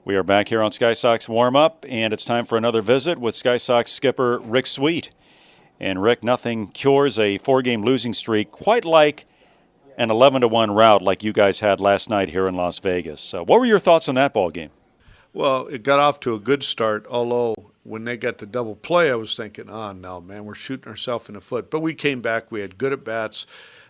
We are back here on Sky Sox Warmup, and it's time for another visit with Sky Sox skipper Rick Sweet. And Rick, nothing cures a four-game losing streak quite like an 11-1 rout like you guys had last night here in Las Vegas. What were your thoughts on that ball game? Well, it got off to a good start, although when they got the double play, I was thinking, oh, no, man, we're shooting ourselves in the foot. But we came back. We had good at-bats,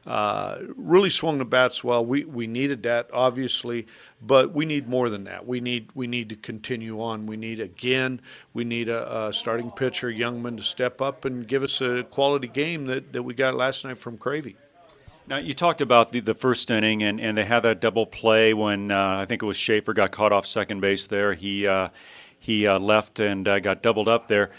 really swung the bats well. We needed that, obviously, but we need more than that. We need to continue on. We need a starting pitcher, Youngman, to step up and give us a quality game that we got last night from Cravey. Now, you talked about the first inning, and they had that double play when I think it was Schaefer got caught off second base there. He left and got doubled up there.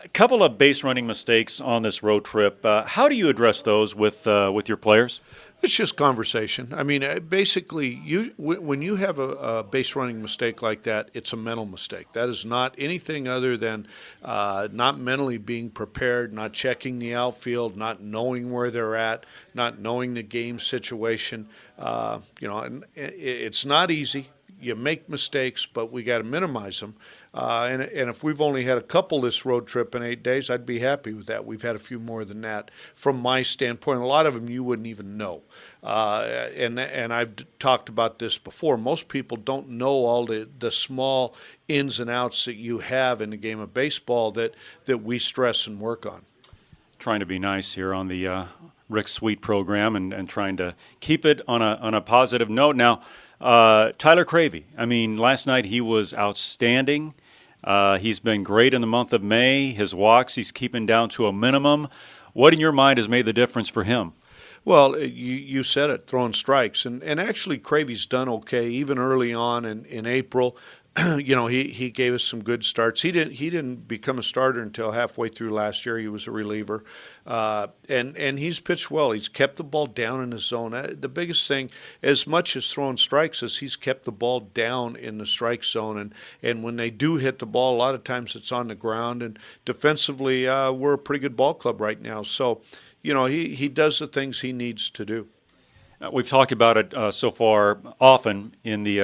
A couple of base running mistakes on this road trip. How do you address those with your players? It's just conversation. I mean, basically, when you have a base running mistake like that, it's a mental mistake. That is not anything other than not mentally being prepared, not checking the outfield, not knowing where they're at, not knowing the game situation. And it's not easy. You make mistakes, but we got to minimize them. And if we've only had a couple this road trip in 8 days, I'd be happy with that. We've had a few more than that from my standpoint. A lot of them you wouldn't even know. And I've talked about this before. Most people don't know all the small ins and outs that you have in the game of baseball that we stress and work on. Trying to be nice here on the Rick Sweet program and trying to keep it on a positive note. Now, Tyler Cravey, I mean, last night he was outstanding. He's been great in the month of May. His walks he's keeping down to a minimum. What in your mind has made the difference for him? Well, you said it, throwing strikes. And actually Cravey's done okay, even early on in April. He gave us some good starts. He didn't become a starter until halfway through last year. He was a reliever, and he's pitched well. He's kept the ball down in the zone. The biggest thing, as much as throwing strikes, is he's kept the ball down in the strike zone. And when they do hit the ball, a lot of times it's on the ground. And defensively, we're a pretty good ball club right now. So, he does the things he needs to do. We've talked about it so far often in the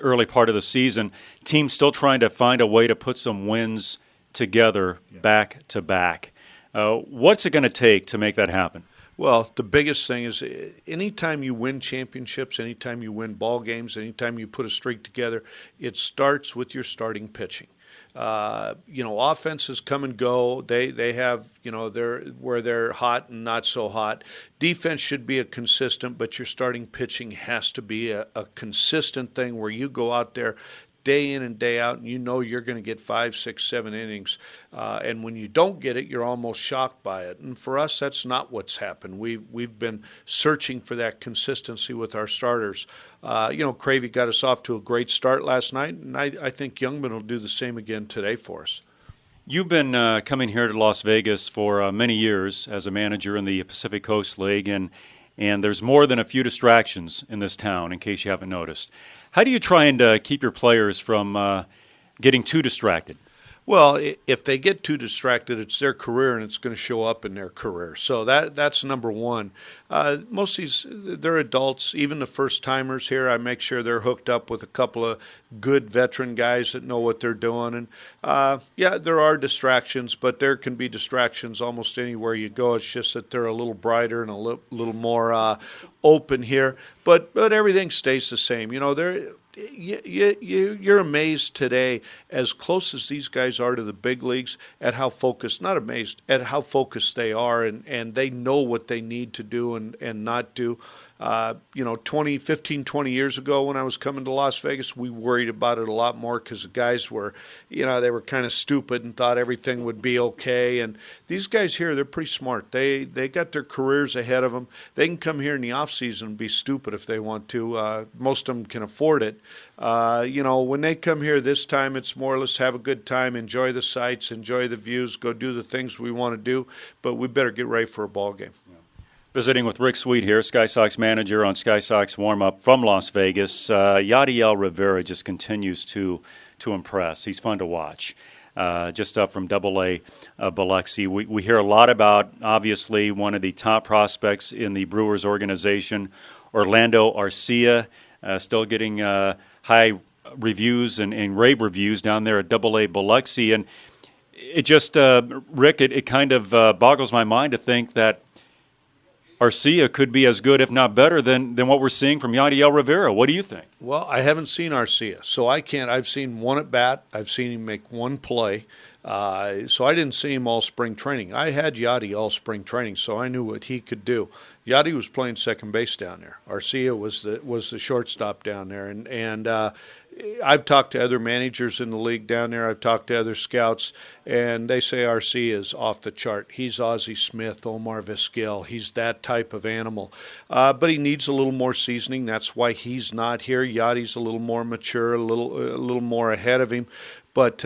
early part of the season. Teams still trying to find a way to put some wins together back to back. What's it going to take to make that happen? Well, the biggest thing is anytime you win championships, anytime you win ball games, anytime you put a streak together, it starts with your starting pitching. Offenses come and go. They have, they're hot and not so hot. Defense should be a consistent, but your starting pitching has to be a consistent thing where you go out there day in and day out, and you're going to get 5, 6, 7 innings. And when you don't get it, you're almost shocked by it. And for us, that's not what's happened. We've been searching for that consistency with our starters. Cravey got us off to a great start last night, and I think Youngman will do the same again today for us. You've been coming here to Las Vegas for many years as a manager in the Pacific Coast League, and there's more than a few distractions in this town, in case you haven't noticed. How do you try and keep your players from getting too distracted? Well, if they get too distracted, it's their career, and it's going to show up in their career. So that's number one. Most of these, they're adults. Even the first-timers here, I make sure they're hooked up with a couple of good veteran guys that know what they're doing. And, there are distractions, but there can be distractions almost anywhere you go. It's just that they're a little brighter and a little more open here. But everything stays the same. You're amazed today, as close as these guys are to the big leagues, at how focused, not amazed, at how focused they are, and they know what they need to do and not do. 20 years ago when I was coming to Las Vegas, we worried about it a lot more because the guys were, they were kind of stupid and thought everything would be okay. And these guys here, they're pretty smart. They got their careers ahead of them. They can come here in the off season and be stupid if they want to. Most of them can afford it. When they come here this time, it's more or less have a good time, enjoy the sights, enjoy the views, go do the things we want to do. But we better get ready for a ball game. Visiting with Rick Sweet here, Sky Sox manager on Sky Sox Warmup from Las Vegas. Yadiel Rivera just continues to impress. He's fun to watch. Just up from Double-A Biloxi. We hear a lot about, obviously, one of the top prospects in the Brewers organization, Orlando Arcia, still getting high reviews and rave reviews down there at AA Biloxi. And it just, Rick, it kind of boggles my mind to think that Arcia could be as good, if not better, than what we're seeing from Yadiel Rivera. What do you think? Well, I haven't seen Arcia, so I can't. I've seen one at bat. I've seen him make one play. So I didn't see him all spring training. I had Yadi all spring training, so I knew what he could do. Yadi was playing second base down there. Arcia was the shortstop down there, and I've talked to other managers in the league down there. I've talked to other scouts, and they say Arcia is off the chart. He's Ozzie Smith, Omar Vizquel. He's that type of animal. But he needs a little more seasoning. That's why he's not here. Yadi's a little more mature, a little more ahead of him. But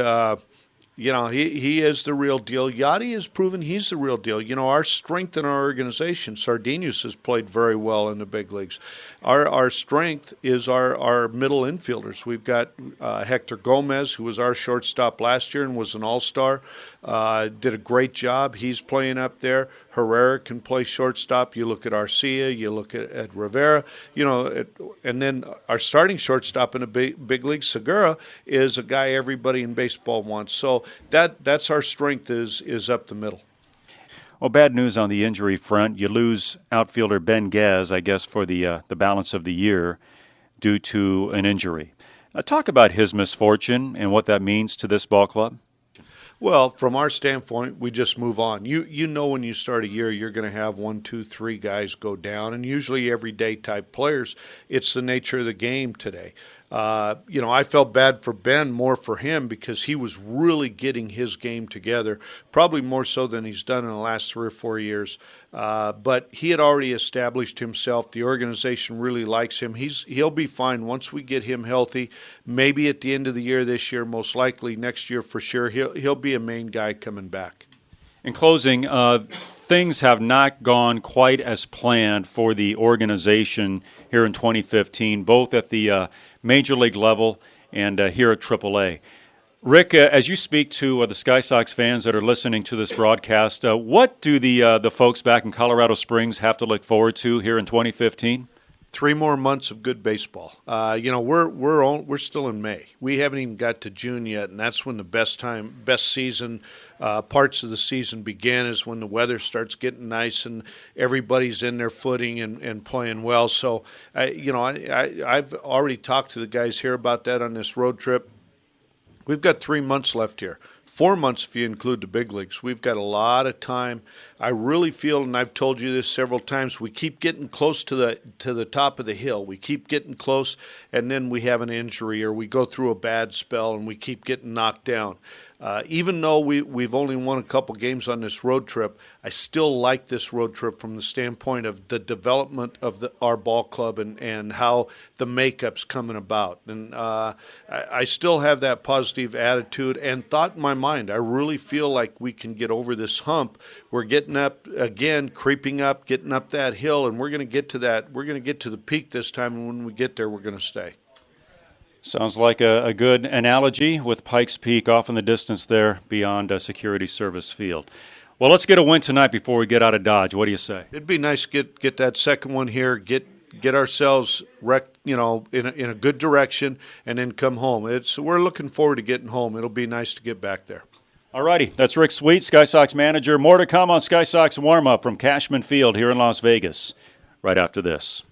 he is the real deal. Yadi has proven he's the real deal. Our strength in our organization, Sardinius has played very well in the big leagues. Our strength is our middle infielders. We've got Hector Gomez, who was our shortstop last year and was an all-star. Did a great job. He's playing up there. Herrera can play shortstop. You look at Arcia, you look at Rivera, and then our starting shortstop in the big league, Segura, is a guy everybody in baseball wants. So that's our strength is up the middle. Well, bad news on the injury front. You lose outfielder Ben Gaz, I guess, for the balance of the year due to an injury. Talk about his misfortune and what that means to this ball club. Well, from our standpoint, we just move on. You know when you start a year, you're going to have 1, 2, 3 guys go down, and usually everyday type players. It's the nature of the game today. I felt bad for Ben, more for him, because he was really getting his game together, probably more so than he's done in the last 3 or 4 years. But he had already established himself. The organization really likes him. He'll be fine once we get him healthy. Maybe at the end of the year this year, most likely next year for sure. He'll be a main guy coming back. In closing, things have not gone quite as planned for the organization here in 2015, both at the major league level and here at AAA. Rick, as you speak to the Sky Sox fans that are listening to this broadcast, what do the folks back in Colorado Springs have to look forward to here in 2015? 3 more months of good baseball. We're still in May. We haven't even got to June yet, and that's when the best season parts of the season begin. Is when the weather starts getting nice and everybody's in their footing and playing well. So, I've already talked to the guys here about that on this road trip. We've got 3 months left here. 4 months if you include the big leagues. We've got a lot of time. I really feel, and I've told you this several times, we keep getting close to the top of the hill. We keep getting close, and then we have an injury or we go through a bad spell and we keep getting knocked down. Even though we've only won a couple games on this road trip, I still like this road trip from the standpoint of the development of our ball club and how the makeup's coming about. And I still have that positive attitude and thought in my mind. I really feel like we can get over this hump. We're getting up again, creeping up, getting up that hill, and we're going to get to that. We're going to get to the peak this time, and when we get there, we're going to stay. Sounds like a good analogy with Pikes Peak off in the distance there beyond Security Service Field. Well, let's get a win tonight before we get out of Dodge. What do you say? It'd be nice to get that second one here, get ourselves wrecked, in a good direction, and then come home. We're looking forward to getting home. It'll be nice to get back there. All righty, that's Rick Sweet, Sky Sox manager. More to come on Sky Sox Warmup from Cashman Field here in Las Vegas right after this.